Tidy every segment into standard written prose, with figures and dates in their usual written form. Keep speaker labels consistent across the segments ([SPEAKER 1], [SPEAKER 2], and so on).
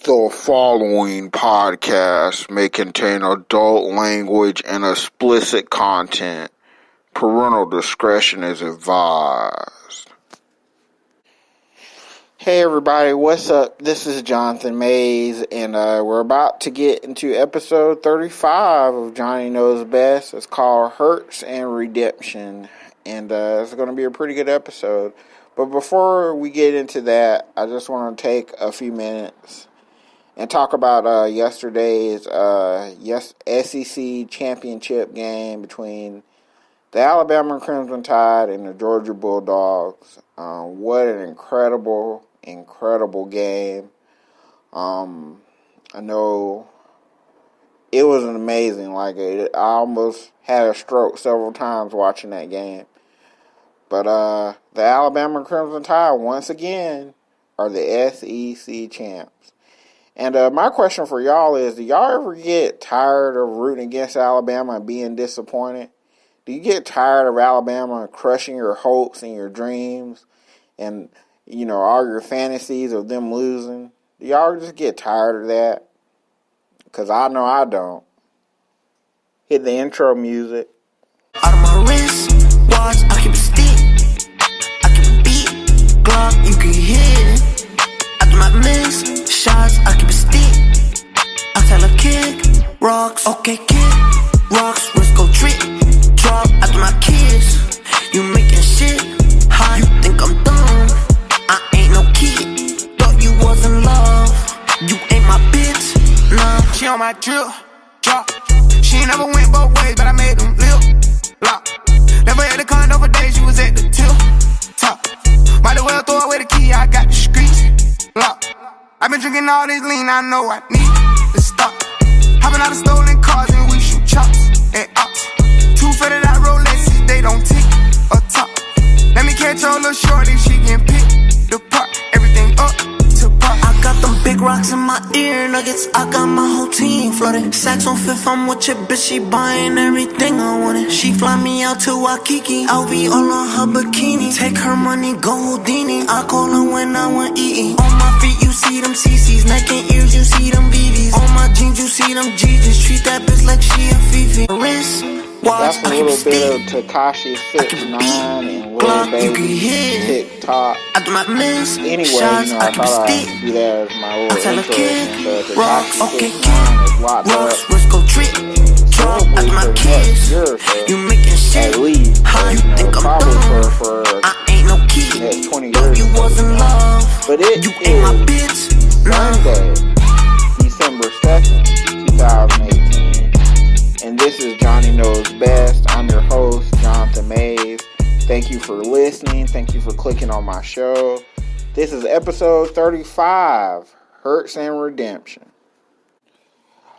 [SPEAKER 1] The following podcast may contain adult language and explicit content. Parental discretion is advised. Hey everybody, what's up? This is Jonathan Mays, and we're about to get into episode 35 of Johnny Knows Best. It's called Hurts and Redemption, and it's going to be a pretty good episode. But before we get into that, I just want to take a few minutes and talk about yesterday's SEC championship game between the Alabama Crimson Tide and the Georgia Bulldogs. What an incredible game. I know it was amazing. I almost had a stroke several times watching that game. But the Alabama Crimson Tide, once again, are the SEC champs. And my question for y'all is, do y'all ever get tired of rooting against Alabama and being disappointed? Do you get tired of Alabama crushing your hopes and your dreams and, all your fantasies of them losing? Do y'all just get tired of that? Because I know I don't. Hit the intro music.
[SPEAKER 2] Out of my wrist, watch, I keep a stick. I keep a beat, Glock, you can hear it. After my miss, shots, I keep a stick. I tell her kick, rocks, okay, kick, rocks, risk go trick. Drop after my kids, you making shit. How you think I'm dumb? I ain't no kid. Thought you was in love. You ain't my bitch, nah.
[SPEAKER 3] She on my drip, drop. She never went both ways, but I made them lip lock. Never had a condo for days, you was at the tip top. Might as well throw away the key, I got the streets locked. I've been drinking all this lean, I know I need to stop. Hopping out of stolen cars and we shoot chops and ops. Two fitted out Rolexes, they don't tick or top. Let me catch your little shorty, she can pick the part. Everything up to part.
[SPEAKER 2] I got them big rocks in my ear nuggets. I got my whole team flooded. Sacks on fifth, I'm with your bitch. She buying everything I wanted. She fly me out to Waikiki. LV all on her bikini. Take her money, go Houdini. I call her when I want eating. On my feet, you see them CCs. Neck and ears, you see them BBs. On my jeans, you see them GGs. Treat that bitch like she a Fifi. Wrist, watch,
[SPEAKER 1] That's a little bit of Tekashi 6ix9ine and Lil Baby, TikTok.
[SPEAKER 2] After my miss,
[SPEAKER 1] Anyway,
[SPEAKER 2] shots,
[SPEAKER 1] I thought I'd do that as my little intro. Tekashi 6ix9ine is locked up.
[SPEAKER 2] Risk go trick. Drop after my kids. You making shit.
[SPEAKER 1] At least.
[SPEAKER 2] How you think I'm
[SPEAKER 1] probably
[SPEAKER 2] dumb?
[SPEAKER 1] for
[SPEAKER 2] I ain't no kid.
[SPEAKER 1] next 20
[SPEAKER 2] Thought
[SPEAKER 1] years.
[SPEAKER 2] you was in love.
[SPEAKER 1] But it
[SPEAKER 2] You ain't my
[SPEAKER 1] is
[SPEAKER 2] bitch. Nah.
[SPEAKER 1] Sunday, December 2nd, 2018. And this is Johnny Knows Best. I'm your host, Jonathan Mays. Thank you for listening. Thank you for clicking on my show. This is episode 35, Hurts and Redemption.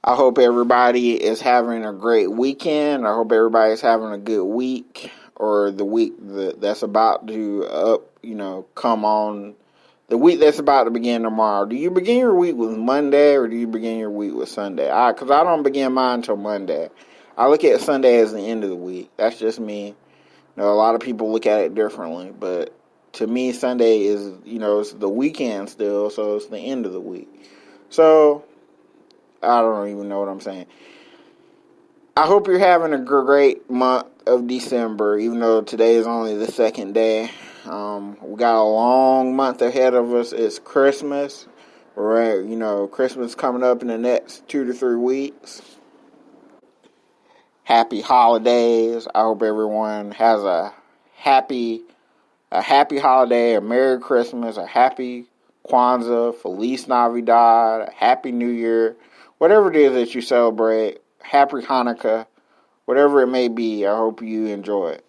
[SPEAKER 1] I hope everybody is having a great weekend. I hope everybody's having a good week, or the week that's about to come on. The week that's about to begin tomorrow. Do you begin your week with Monday, or do you begin your week with Sunday? Because I don't begin mine until Monday. I look at Sunday as the end of the week. That's just me. A lot of people look at it differently, but to me, Sunday is, it's the weekend still, so it's the end of the week. So, I don't even know what I'm saying. I hope you're having a great month of December, even though today is only the second day. We got a long month ahead of us. It's Christmas. Right? Christmas coming up in the next 2 to 3 weeks. Happy holidays. I hope everyone has a happy holiday, a Merry Christmas, a happy Kwanzaa, Feliz Navidad, a Happy New Year. Whatever it is that you celebrate, Happy Hanukkah, whatever it may be, I hope you enjoy it.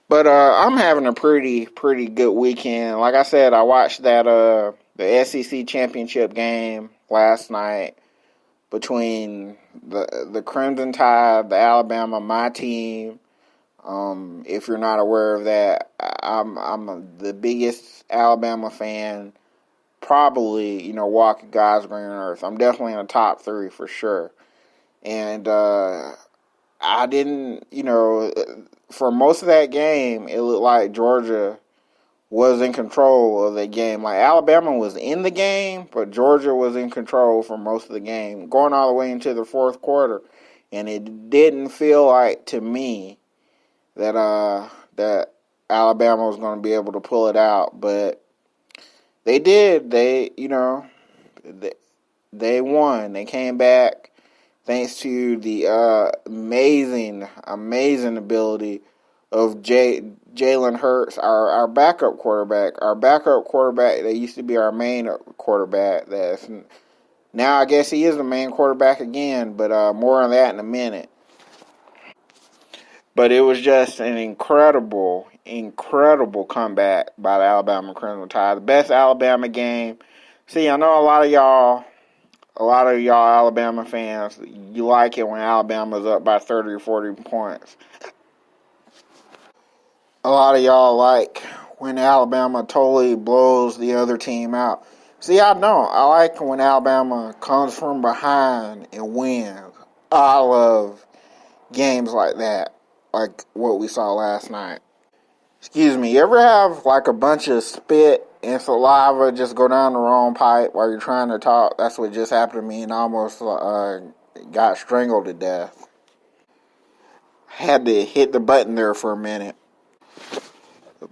[SPEAKER 1] But I'm having a pretty good weekend. Like I said, I watched that the SEC championship game last night between the Crimson Tide, the Alabama, my team. If you're not aware of that, I'm the biggest Alabama fan. Probably, walking God's green earth. I'm definitely in the top 3 for sure. And I didn't, for most of that game, it looked like Georgia was in control of the game. Like, Alabama was in the game, but Georgia was in control for most of the game, going all the way into the fourth quarter. And it didn't feel like, to me, that Alabama was going to be able to pull it out, but they did. They won. They came back thanks to the amazing ability of Jalen Hurts, our backup quarterback. Our backup quarterback that used to be our main quarterback. Now I guess he is the main quarterback again, but more on that in a minute. But it was just an incredible comeback by the Alabama Crimson Tide. The best Alabama game. See, I know a lot of y'all Alabama fans, you like it when Alabama's up by 30 or 40 points. A lot of y'all like when Alabama totally blows the other team out. See, I don't. I like when Alabama comes from behind and wins. I love games like that, like what we saw last night. Excuse me, you ever have like a bunch of spit and saliva just go down the wrong pipe while you're trying to talk? That's what just happened to me, and I almost got strangled to death. Had to hit the button there for a minute.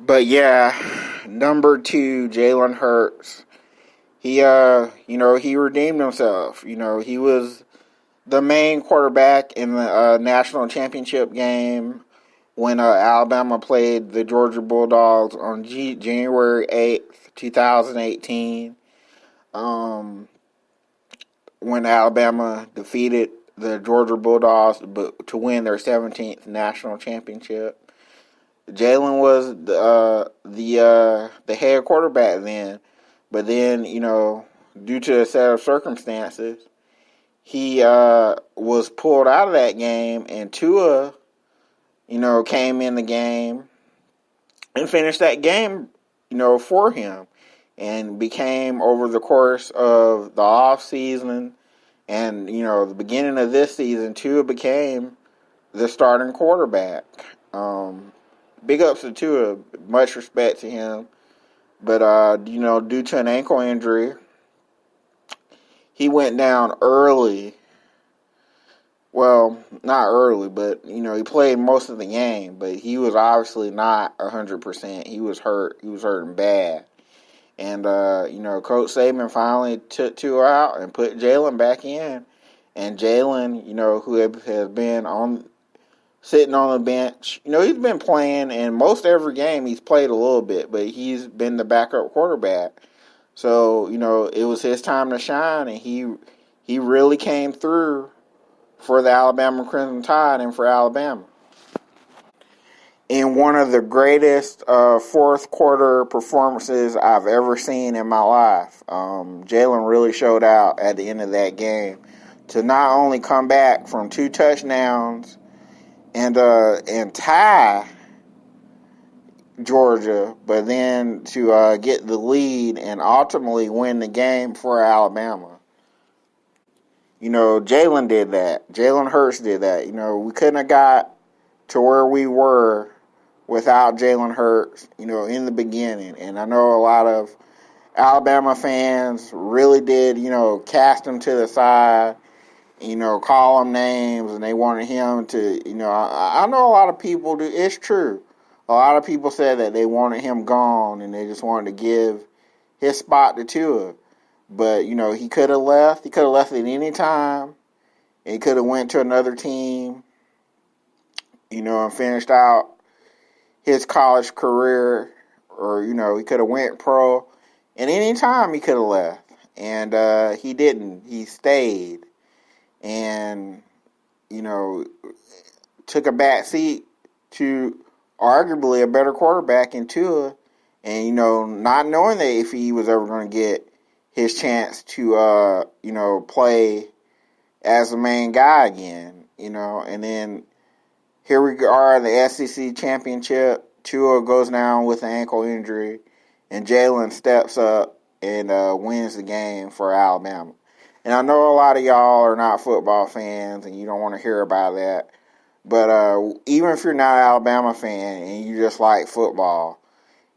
[SPEAKER 1] But yeah, number 2, Jalen Hurts. He redeemed himself. He was the main quarterback in the national championship game when Alabama played the Georgia Bulldogs on January 8th, 2018. When Alabama defeated the Georgia Bulldogs to win their 17th national championship. Jalen was the head quarterback then, but then, due to a set of circumstances, he was pulled out of that game, and Tua, came in the game and finished that game, for him, and became, over the course of the off season and, the beginning of this season, Tua became the starting quarterback. Big ups to Tua, much respect to him. But, due to an ankle injury, he went down early. Well, not early, but, he played most of the game. But he was obviously not 100%. He was hurt. He was hurting bad. And, Coach Saban finally took Tua out and put Jalen back in. And Jalen, who has been sitting on the bench. He's been playing, and most every game he's played a little bit, but he's been the backup quarterback. So, it was his time to shine, and he really came through for the Alabama Crimson Tide and for Alabama. In one of the greatest fourth quarter performances I've ever seen in my life. Jalen really showed out at the end of that game to not only come back from 2 touchdowns and tie Georgia, but then to get the lead and ultimately win the game for Alabama. Jalen did that. Jalen Hurts did that. We couldn't have got to where we were without Jalen Hurts, in the beginning. And I know a lot of Alabama fans really did, cast him to the side, call him names, and they wanted him to, I know a lot of people do. It's true. A lot of people said that they wanted him gone, and they just wanted to give his spot to Tua. But, he could have left. He could have left at any time. He could have went to another team, and finished out his college career. Or, he could have went pro. And any time he could have left. And he didn't. He stayed. And, took a back seat to arguably a better quarterback in Tua. And, not knowing that if he was ever going to get his chance to, play as the main guy again, and then here we are in the SEC championship. Tua goes down with an ankle injury, and Jalen steps up and wins the game for Alabama. And I know a lot of y'all are not football fans, and you don't want to hear about that. But even if you're not an Alabama fan and you just like football,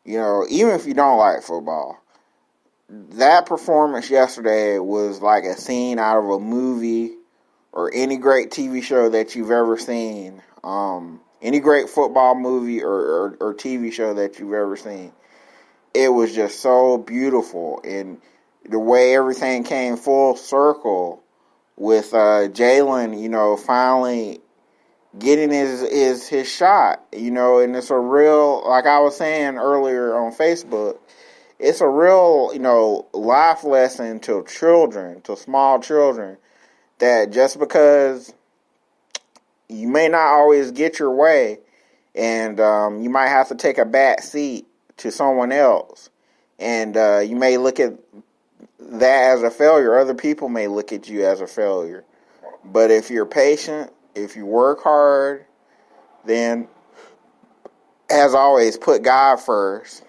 [SPEAKER 1] Even if you don't like football, that performance yesterday was like a scene out of a movie or any great TV show that you've ever seen. Any great football movie or TV show that you've ever seen. It was just so beautiful. And the way everything came full circle with Jalen, finally getting his shot, and it's a real, like I was saying earlier on Facebook, it's a real, life lesson to children, to small children, that just because you may not always get your way, and you might have to take a back seat to someone else, and you may look at that as a failure. Other people may look at you as a failure. But if you're patient, if you work hard, then, as always, put God first,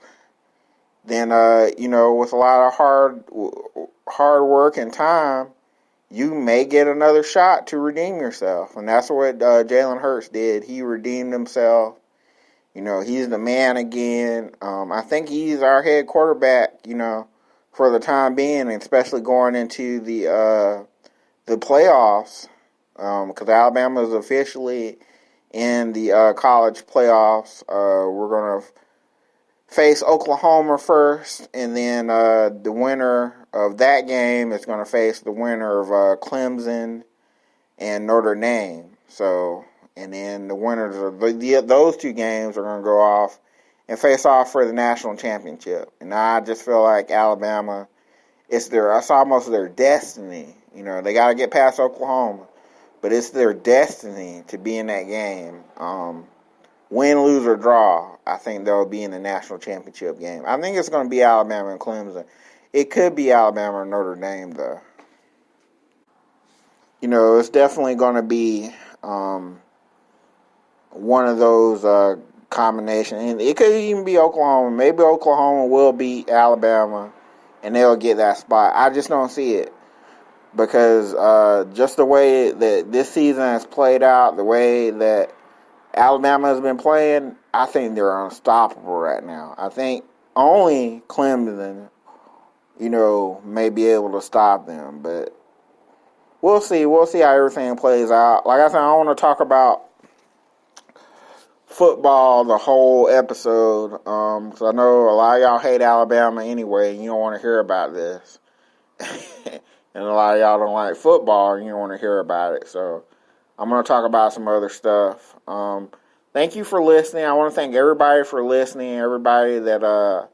[SPEAKER 1] then, with a lot of hard work and time, you may get another shot to redeem yourself. And that's what Jalen Hurts did. He redeemed himself. He's the man again. I think he's our head quarterback, for the time being, especially going into the playoffs, because Alabama is officially in the college playoffs. We're going to face Oklahoma first, and then the winner of that game is going to face the winner of Clemson and Notre Dame. So, and then the winners of those two games are going to go off and face off for the national championship. And I just feel like Alabama, it's almost their destiny. They got to get past Oklahoma, but it's their destiny to be in that game. Win, lose, or draw, I think they'll be in the national championship game. I think it's going to be Alabama and Clemson. It could be Alabama or Notre Dame, though. It's definitely going to be one of those combinations. And it could even be Oklahoma. Maybe Oklahoma will beat Alabama, and they'll get that spot. I just don't see it. Because just the way that this season has played out, the way that Alabama has been playing, I think they're unstoppable right now. I think only Clemson, may be able to stop them. But we'll see. We'll see how everything plays out. Like I said, I don't want to talk about football the whole episode, because I know a lot of y'all hate Alabama anyway, and you don't want to hear about this. And a lot of y'all don't like football, and you don't want to hear about it. So I'm going to talk about some other stuff. Thank you for listening. I want to thank everybody for listening, everybody that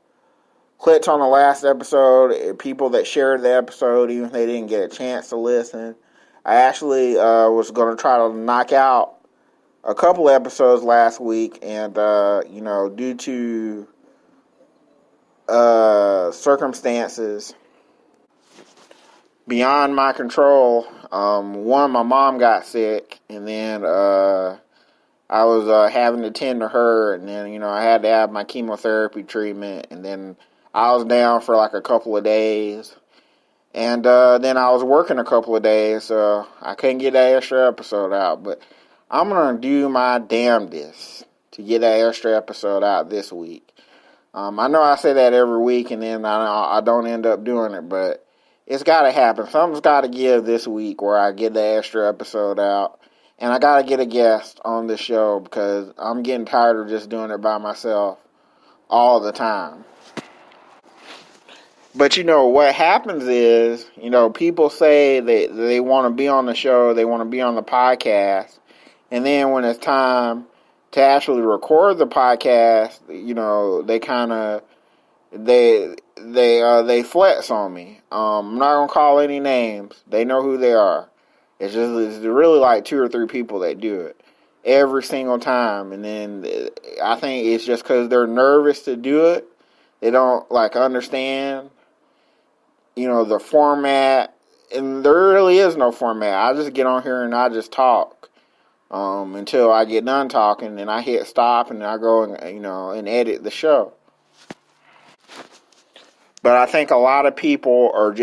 [SPEAKER 1] clicked on the last episode, people that shared the episode, even if they didn't get a chance to listen. I actually was going to try to knock out a couple episodes last week, and, due to circumstances beyond my control, one, my mom got sick, and then I was having to tend to her, and then, I had to have my chemotherapy treatment, and then I was down for like a couple of days, and then I was working a couple of days, so I couldn't get that extra episode out, but I'm going to do my damnedest to get that extra episode out this week. I know I say that every week, and then I don't end up doing it, but it's got to happen. Something's got to give this week where I get the extra episode out. And I got to get a guest on this show because I'm getting tired of just doing it by myself all the time. But, what happens is, people say they want to be on the show, they want to be on the podcast. And then when it's time to actually record the podcast, they kind of, they flex on me. I'm not going to call any names. They know who they are. It's really like 2 or 3 people that do it every single time. And then I think it's just because they're nervous to do it. They don't understand, the format. And there really is no format. I just get on here and I just talk until I get done talking. And I hit stop and I go and, and edit the show. But I think a lot of people are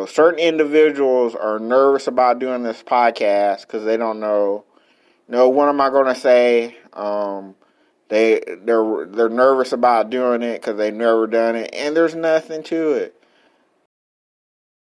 [SPEAKER 1] certain individuals are nervous about doing this podcast because they don't know, what am I going to say? They're nervous about doing it because they've never done it, and there's nothing to it.